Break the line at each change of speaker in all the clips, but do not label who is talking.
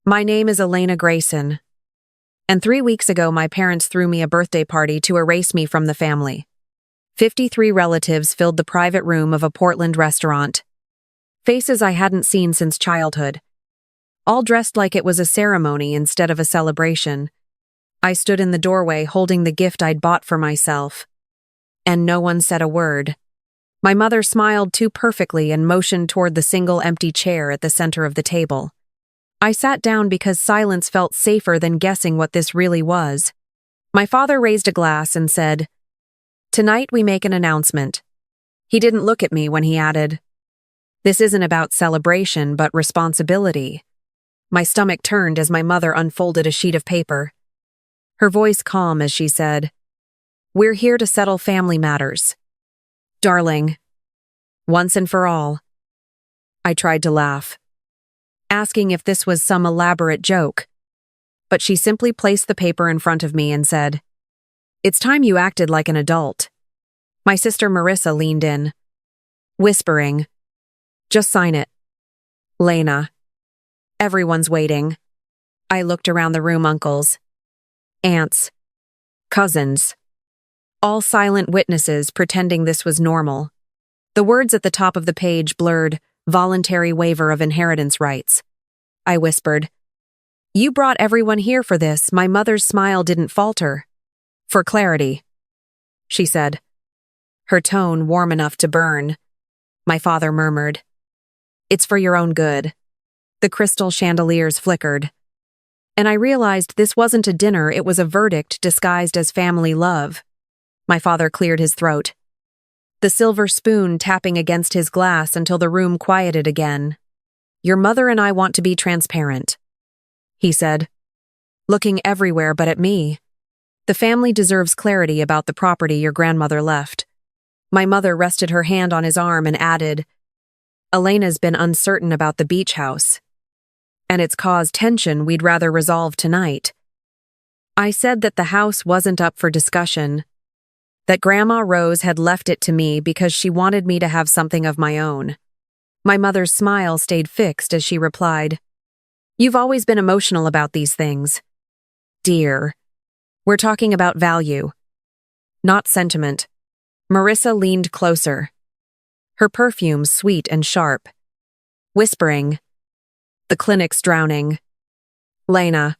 My name is Elena Grayson, and 3 weeks ago my parents threw me a birthday party to erase me from the family. 53 relatives filled the private room of a Portland restaurant. Faces I hadn't seen since childhood. All dressed like it was a ceremony instead of a celebration. I stood in the doorway holding the gift I'd bought for myself. And no one said a word. My mother smiled too perfectly and motioned toward the single empty chair at the center of the table. I sat down because silence felt safer than guessing what this really was. My father raised a glass and said, "Tonight we make an announcement." He didn't look at me when he added, "This isn't about celebration, but responsibility." My stomach turned as my mother unfolded a sheet of paper. Her voice calm as she said, "We're here to settle family matters. Darling, once and for all." I tried to laugh, asking if this was some elaborate joke, but she simply placed the paper in front of me and said, "It's time you acted like an adult." My sister Marissa leaned in, whispering, "Just sign it, Lena. Everyone's waiting." I looked around the room, uncles, aunts, cousins, all silent witnesses pretending this was normal. The words at the top of the page blurred, "Voluntary waiver of inheritance rights." I whispered, "You brought everyone here for this." My mother's smile didn't falter. "For clarity," she said, her tone warm enough to burn. My father murmured, "It's for your own good." The crystal chandeliers flickered, and I realized this wasn't a dinner, it was a verdict disguised as family love. My father cleared his throat, the silver spoon tapping against his glass until the room quieted again. "Your mother and I want to be transparent," he said, looking everywhere but at me. "The family deserves clarity about the property your grandmother left." My mother rested her hand on his arm and added, "Elena's been uncertain about the beach house, and it's caused tension we'd rather resolve tonight." I said that the house wasn't up for discussion, that Grandma Rose had left it to me because she wanted me to have something of my own. My mother's smile stayed fixed as she replied, "You've always been emotional about these things. Dear, we're talking about value, not sentiment." Marissa leaned closer, her perfume sweet and sharp, whispering, "The clinic's drowning. Lena,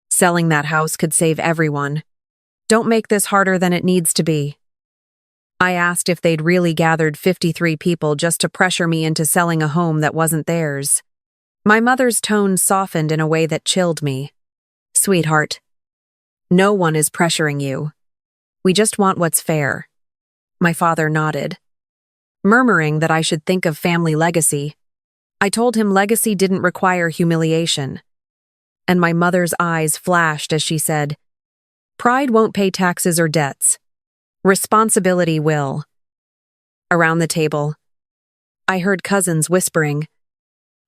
selling that house could save everyone. Don't make this harder than it needs to be." I asked if they'd really gathered 53 people just to pressure me into selling a home that wasn't theirs. My mother's tone softened in a way that chilled me. "Sweetheart, no one is pressuring you. We just want what's fair." My father nodded, murmuring that I should think of family legacy. I told him legacy didn't require humiliation, and my mother's eyes flashed as she said, "Pride won't pay taxes or debts. Responsibility will." Around the table, I heard cousins whispering,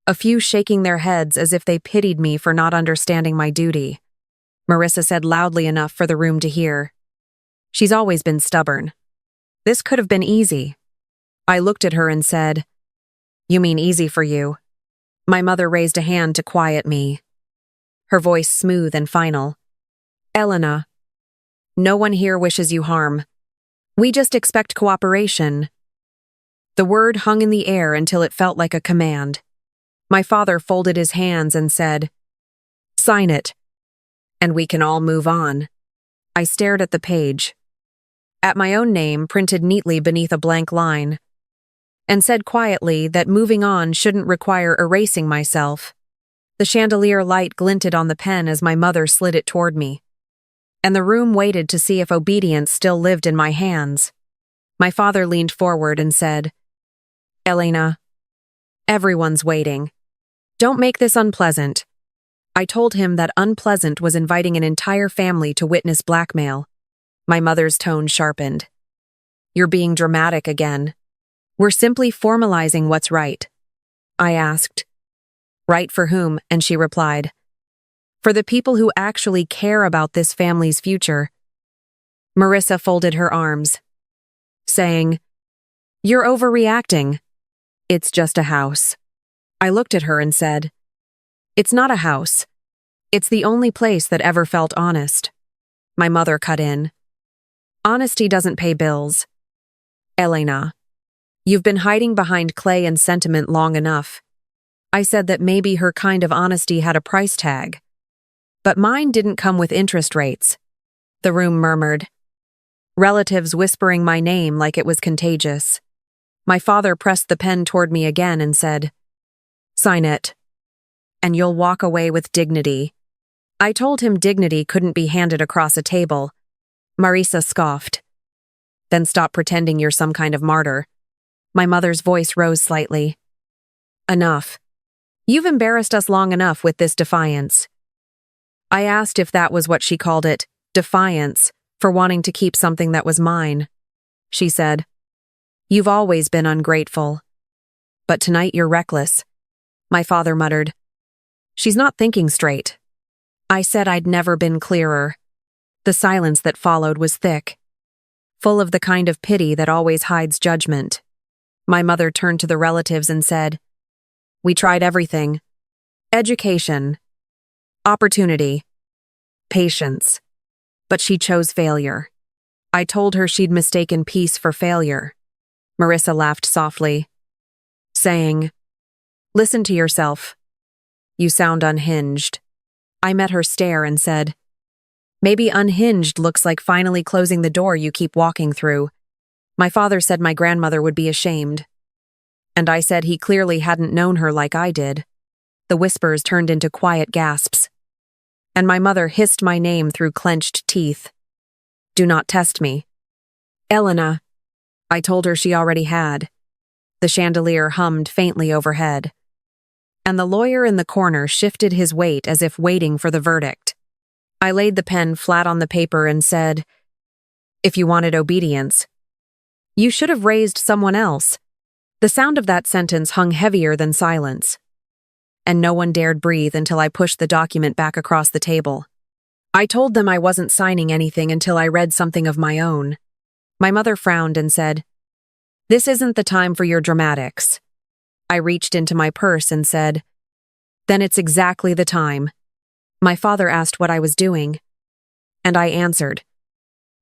a few shaking their heads as if they pitied me for not understanding my duty. Marissa said loudly enough for the room to hear, "She's always been stubborn. This could have been easy." I looked at her and said, "You mean easy for you?" My mother raised a hand to quiet me, her voice smooth and final. "Elena, no one here wishes you harm. We just expect cooperation." The word hung in the air until it felt like a command. My father folded his hands and said, "Sign it, and we can all move on." I stared at the page, at my own name printed neatly beneath a blank line, and said quietly that moving on shouldn't require erasing myself. The chandelier light glinted on the pen as my mother slid it toward me, and the room waited to see if obedience still lived in my hands. My father leaned forward and said, "Elena, everyone's waiting. Don't make this unpleasant." I told him that unpleasant was inviting an entire family to witness blackmail. My mother's tone sharpened. "You're being dramatic again. We're simply formalizing what's right." I asked, "Right for whom?" And she replied, "For the people who actually care about this family's future." Marissa folded her arms, saying, "You're overreacting. It's just a house." I looked at her and said, "It's not a house. It's the only place that ever felt honest. My mother cut in. Honesty doesn't pay bills. Elena, you've been hiding behind clay and sentiment long enough. I said that maybe her kind of honesty had a price tag. But mine didn't come with interest rates. The room murmured. Relatives whispering my name like it was contagious. My father pressed the pen toward me again and said, "Sign it. And you'll walk away with dignity." I told him dignity couldn't be handed across a table. Marisa scoffed. Then stop pretending you're some kind of martyr. My mother's voice rose slightly. Enough. You've embarrassed us long enough with this defiance. I asked if that was what she called it, defiance, for wanting to keep something that was mine. She said, "You've always been ungrateful. But tonight you're reckless." My father muttered, "She's not thinking straight." I said I'd never been clearer. The silence that followed was thick, full of the kind of pity that always hides judgment. My mother turned to the relatives and said, "We tried everything. Education, opportunity, patience. But she chose failure." I told her she'd mistaken peace for failure. Marissa laughed softly, saying, "Listen to yourself. You sound unhinged." I met her stare and said, "Maybe unhinged looks like finally closing the door you keep walking through." My father said my grandmother would be ashamed. And I said he clearly hadn't known her like I did. The whispers turned into quiet gasps. And my mother hissed my name through clenched teeth. "Do not test me." "Elena." I told her she already had. The chandelier hummed faintly overhead. And the lawyer in the corner shifted his weight as if waiting for the verdict. I laid the pen flat on the paper and said, "If you wanted obedience, you should have raised someone else." The sound of that sentence hung heavier than silence. And no one dared breathe until I pushed the document back across the table. I told them I wasn't signing anything until I read something of my own. My mother frowned and said, "This isn't the time for your dramatics." I reached into my purse and said, "Then it's exactly the time." My father asked what I was doing. And I answered,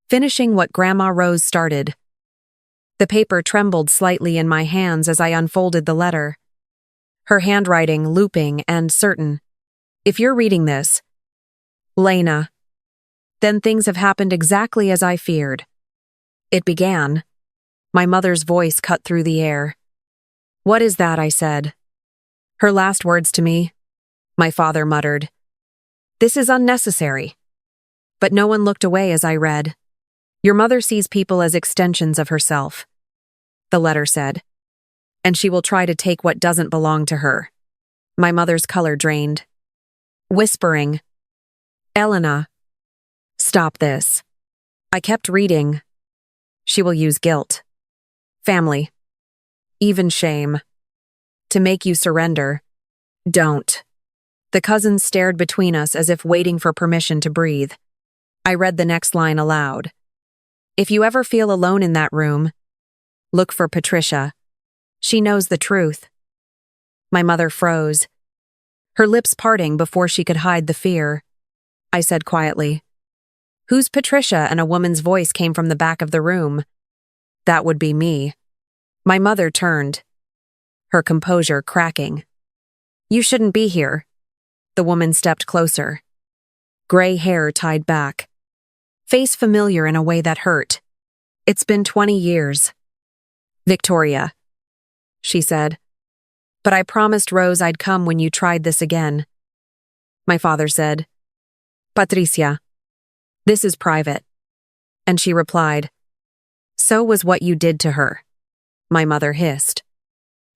"Finishing what Grandma Rose started." The paper trembled slightly in my hands as I unfolded the letter. Her handwriting looping and certain. "If you're reading this, Lena, then things have happened exactly as I feared." It began. My mother's voice cut through the air. "What is that?" I said. "Her last words to me," my father muttered. "This is unnecessary." But no one looked away as I read. "Your mother sees people as extensions of herself," the letter said, "and she will try to take what doesn't belong to her." My mother's color drained. Whispering, "Elena, stop this." I kept reading. "She will use guilt, family, even shame, to make you surrender. Don't." The cousins stared between us as if waiting for permission to breathe. I read the next line aloud. "If you ever feel alone in that room, look for Patricia. She knows the truth." My mother froze, her lips parting before she could hide the fear. I said quietly, "Who's Patricia?" and a woman's voice came from the back of the room. "That would be me." My mother turned, her composure cracking. "You shouldn't be here." The woman stepped closer. Gray hair tied back. Face familiar in a way that hurt. "It's been 20 years. Victoria," she said. "But I promised Rose I'd come when you tried this again." My father said, "Patricia, this is private." And she replied, "So was what you did to her." My mother hissed.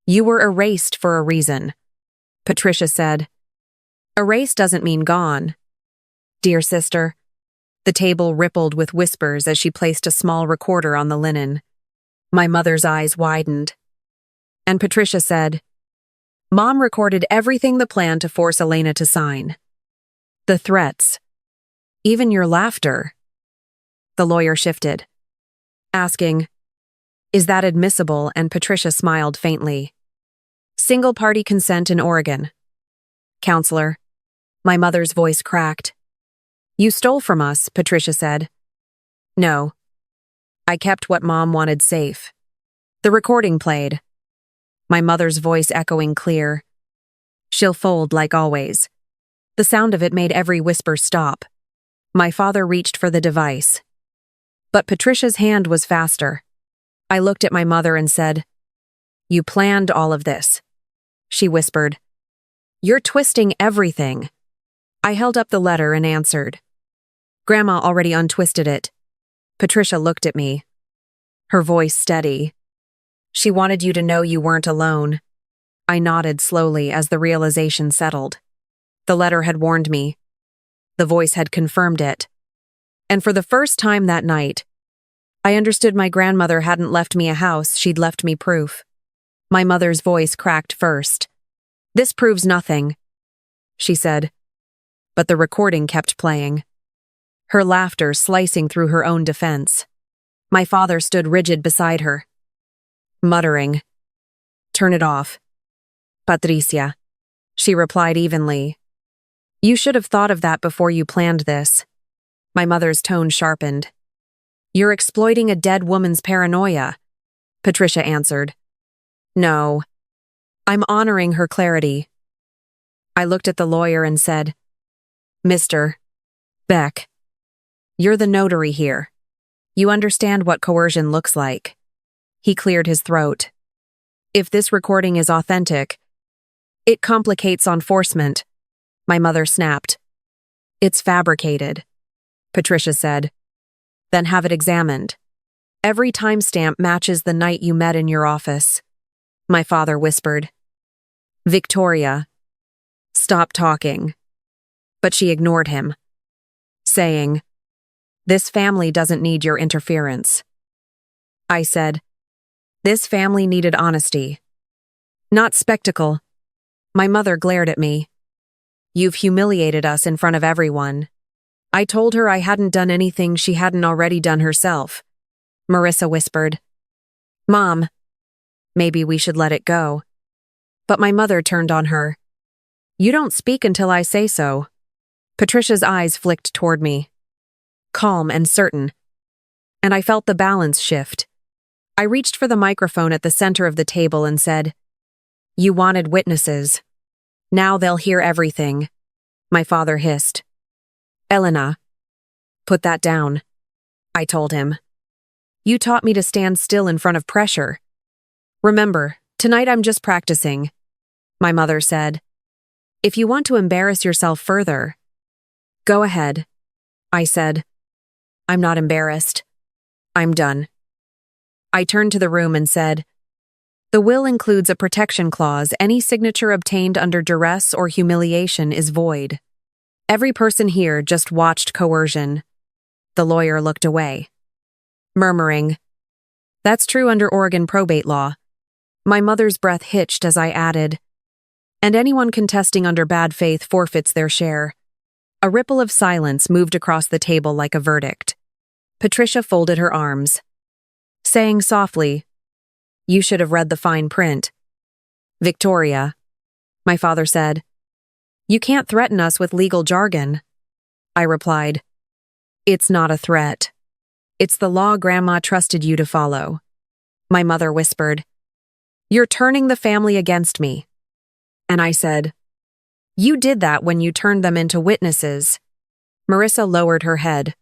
"You were erased for a reason." Patricia said, "Erased doesn't mean gone." "Dear sister." The table rippled with whispers as she placed a small recorder on the linen. My mother's eyes widened. And Patricia said, "Mom recorded everything the plan to force Elena to sign. The threats. Even your laughter." The lawyer shifted, asking, "Is that admissible?" And Patricia smiled faintly. "Single-party consent in Oregon. Counselor, My mother's voice cracked. You stole from us, Patricia said. No. I kept what Mom wanted safe. The recording played. My mother's voice echoing clear. She'll fold like always. The sound of it made every whisper stop. My father reached for the device. But Patricia's hand was faster. I looked at my mother and said, You planned all of this. She whispered, You're twisting everything. I held up the letter and answered. Grandma already untwisted it. Patricia looked at me. Her voice steady. She wanted you to know you weren't alone. I nodded slowly as the realization settled. The letter had warned me. The voice had confirmed it. And for the first time that night, I understood my grandmother hadn't left me a house, she'd left me proof. My mother's voice cracked first. This proves nothing, she said. But the recording kept playing. Her laughter slicing through her own defense. My father stood rigid beside her, muttering, Turn it off. Patricia, she replied evenly. You should have thought of that before you planned this. My mother's tone sharpened. You're exploiting a dead woman's paranoia, Patricia answered. No. I'm honoring her clarity. I looked at the lawyer and said, Mr. Beck, you're the notary here. You understand what coercion looks like. He cleared his throat. If this recording is authentic, it complicates enforcement, my mother snapped. It's fabricated, Patricia said. Then have it examined. Every timestamp matches the night you met in your office, my father whispered. Victoria, stop talking. But she ignored him, saying, This family doesn't need your interference. I said, This family needed honesty, not spectacle. My mother glared at me. You've humiliated us in front of everyone. I told her I hadn't done anything she hadn't already done herself. Marissa whispered. Mom, maybe we should let it go. But my mother turned on her. You don't speak until I say so. Patricia's eyes flicked toward me, calm and certain. And I felt the balance shift. I reached for the microphone at the center of the table and said, You wanted witnesses. Now they'll hear everything. My father hissed. Elena, put that down, I told him. You taught me to stand still in front of pressure. Remember, tonight I'm just practicing, my mother said. If you want to embarrass yourself further, go ahead, I said. I'm not embarrassed. I'm done. I turned to the room and said, The will includes a protection clause. Any signature obtained under duress or humiliation is void. Every person here just watched coercion. The lawyer looked away, murmuring, That's true under Oregon probate law. My mother's breath hitched as I added, And anyone contesting under bad faith forfeits their share. A ripple of silence moved across the table like a verdict. Patricia folded her arms, saying softly, You should have read the fine print. Victoria, my father said. You can't threaten us with legal jargon. I replied, It's not a threat. It's the law Grandma trusted you to follow. My mother whispered, You're turning the family against me. And I said, You did that when you turned them into witnesses. Marissa lowered her head,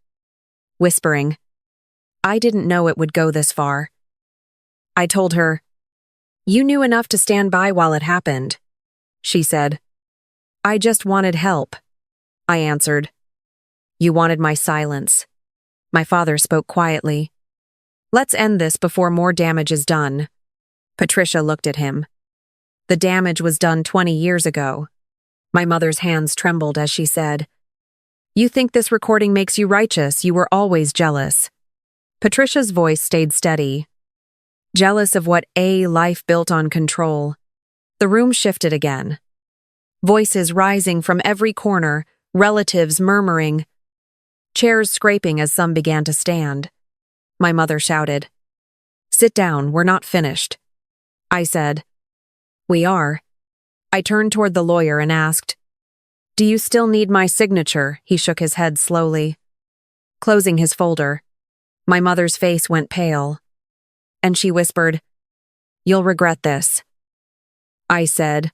whispering, I didn't know it would go this far. I told her, You knew enough to stand by while it happened, she said. I just wanted help, I answered. You wanted my silence. My father spoke quietly. Let's end this before more damage is done. Patricia looked at him. The damage was done 20 years ago. My mother's hands trembled as she said, You think this recording makes you righteous? You were always jealous. Patricia's voice stayed steady. Jealous of what a life built on control. The room shifted again. Voices rising from every corner, relatives murmuring, chairs scraping as some began to stand. My mother shouted, Sit down, we're not finished. I said, We are. I turned toward the lawyer and asked, Do you still need my signature? He shook his head slowly, closing his folder. My mother's face went pale, and she whispered, "You'll regret this." I said,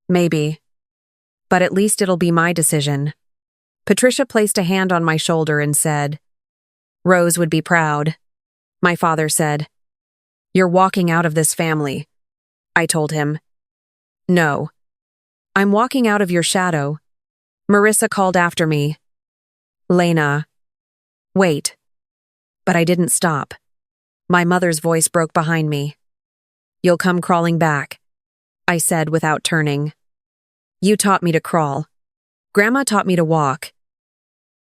"Maybe, but at least it'll be my decision." Patricia placed a hand on my shoulder and said, "Rose would be proud." My father said, "You're walking out of this family." I told him, "No. I'm walking out of your shadow." Marissa called after me, "Lena, wait." But I didn't stop. My mother's voice broke behind me. "You'll come crawling back," I said without turning. "You taught me to crawl. Grandma taught me to walk."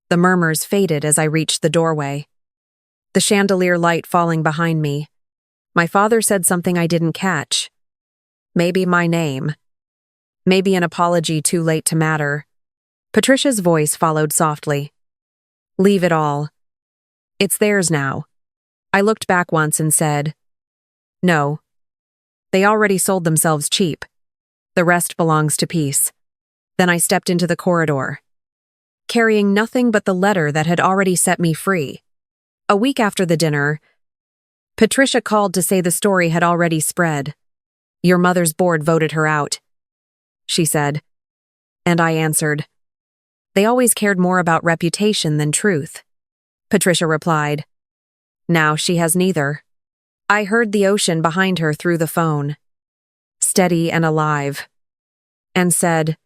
The murmurs faded as I reached the doorway, the chandelier light falling behind me. My father said something I didn't catch. Maybe my name. Maybe an apology too late to matter. Patricia's voice followed softly. "Leave it all. It's theirs now." I looked back once and said, "No. They already sold themselves cheap. The rest belongs to peace." Then I stepped into the corridor, carrying nothing but the letter that had already set me free. A week after the dinner, Patricia called to say the story had already spread. "Your mother's board voted her out," she said. And I answered, "They always cared more about reputation than truth." Patricia replied, "Now she has neither." I heard the ocean behind her through the phone, steady and alive, and said,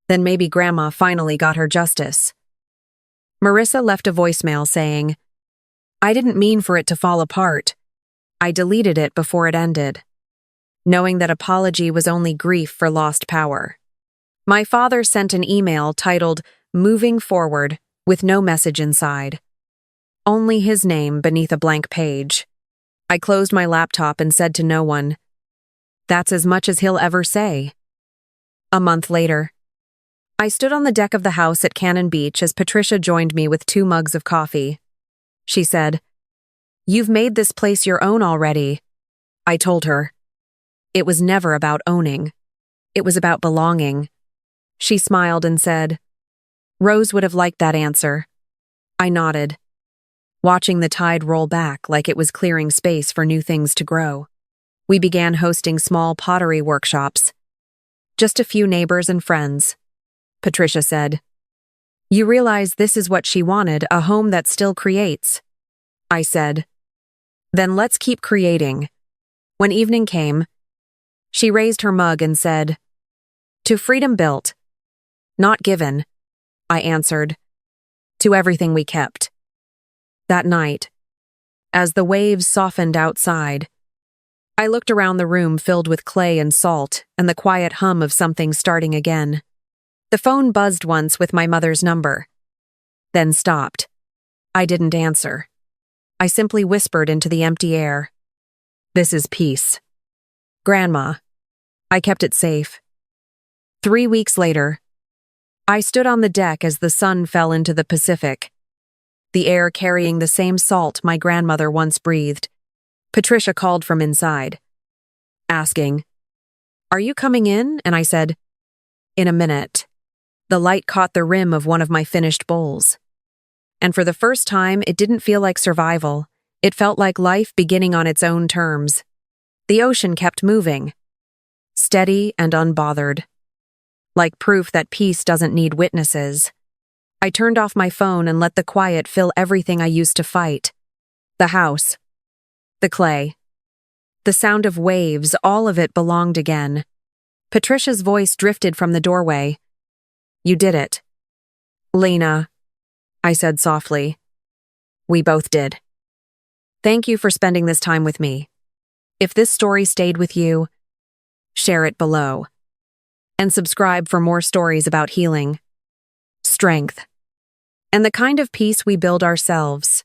"Then maybe Grandma finally got her justice." Marissa left a voicemail saying, "I didn't mean for it to fall apart. I deleted it before it ended," knowing that apology was only grief for lost power. My father sent an email titled "Moving Forward" with no message inside. Only his name beneath a blank page. I closed my laptop and said to no one, "That's as much as he'll ever say." A month later, I stood on the deck of the house at Cannon Beach as Patricia joined me with 2 mugs of coffee. She said, "You've made this place your own already." I told her, "It was never about owning. It was about belonging." She smiled and said, "Rose would have liked that answer." I nodded, watching the tide roll back like it was clearing space for new things to grow. We began hosting small pottery workshops. Just a few neighbors and friends. Patricia said, "You realize this is what she wanted, a home that still creates." I said, "Then let's keep creating." When evening came, she raised her mug and said, "To freedom built, not given," I answered, "To everything we kept." That night, as the waves softened outside, I looked around the room filled with clay and salt and the quiet hum of something starting again. The phone buzzed once with my mother's number, then stopped. I didn't answer. I simply whispered into the empty air, "This is peace. Grandma." I kept it safe. 3 weeks later, I stood on the deck as the sun fell into the Pacific, the air carrying the same salt my grandmother once breathed. Patricia called from inside, asking, "Are you coming in?" And I said, "In a minute." The light caught the rim of one of my finished bowls. And for the first time, it didn't feel like survival. It felt like life beginning on its own terms. The ocean kept moving, steady and unbothered, like proof that peace doesn't need witnesses. I turned off my phone and let the quiet fill everything I used to fight. The house, the clay, the sound of waves, all of it belonged again. Patricia's voice drifted from the doorway. "You did it." "Lena," I said softly. "We both did. Thank you for spending this time with me. If this story stayed with you, share it below. And subscribe for more stories about healing, strength, and the kind of peace we build ourselves.